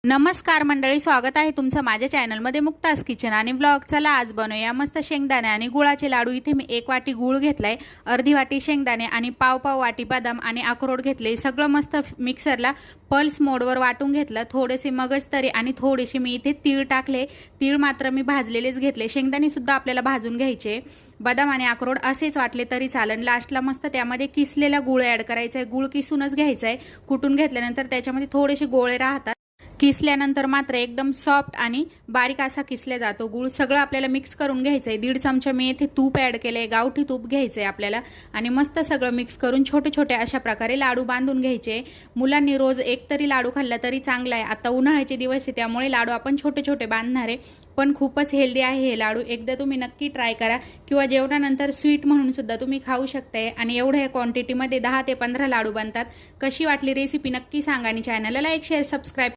नमस्कार मंडळी, स्वागत आहे तुमचं माझ्या चॅनलमध्ये मुक्तास किचन आणि व्लॉग. चला आज बनवूया मस्त शेंगदाणे आणि गुळाचे लाडू. इथे मी 1 वाटी गूळ घेतलाय, अर्धी वाटी शेंगदाणे आणि पाव वाटी बदाम आणि अक्रोड घेतले. सगळं मस्त मिक्सरला पल्स मोडवर वाटून घेतलं. थोडेसे मगजतरी आणि थोडेसे मी इथे तीळ टाकले. तीळ मात्र मी भाजलेलेच घेतले. शेंगदाणे सुद्धा आपल्याला भाजून घ्यायचे. बदाम आणि अक्रोड असेच वाटले तरी चालेल. लास्टला मस्त त्यामध्ये किसलेला गूळ ॲड करायचा आहे. गूळ किसूनच घ्यायचा आहे. कुटून घेतल्यानंतर त्याच्यामध्ये थोडेसे गोळे राहतात. किसल्यानंतर मात्र एकदम सॉफ्ट आणि बारीक असा किसला जातो गूळ. सगळं आपल्याला मिक्स करून घ्यायचं आहे. 1.5 चमचा मी इथे तूप ॲड केलं आहे. गावठी तूप घ्यायचं आहे आपल्याला आणि मस्त सगळं मिक्स करून छोटे छोटे अशा प्रकारे लाडू बांधून घ्यायचे. मुलांनी रोज एक तरी लाडू खाल्ला तरी चांगला आहे. आता उन्हाळ्याचे दिवस आहे त्यामुळे लाडू आपण छोटे छोटे बांधणार आहे, पण खूपच हेल्दी आहे हे लाडू. एकदा तुम्ही नक्की ट्राय करा किंवा जेवणानंतर स्वीट म्हणून सुद्धा तुम्ही खाऊ शकताय. आणि एवढ्या क्वांटिटीमध्ये 10 ते 15 लाडू बनतात. कशी वाटली रेसिपी नक्की सांगा आणि चॅनलला लाईक शेअर सबस्क्राईब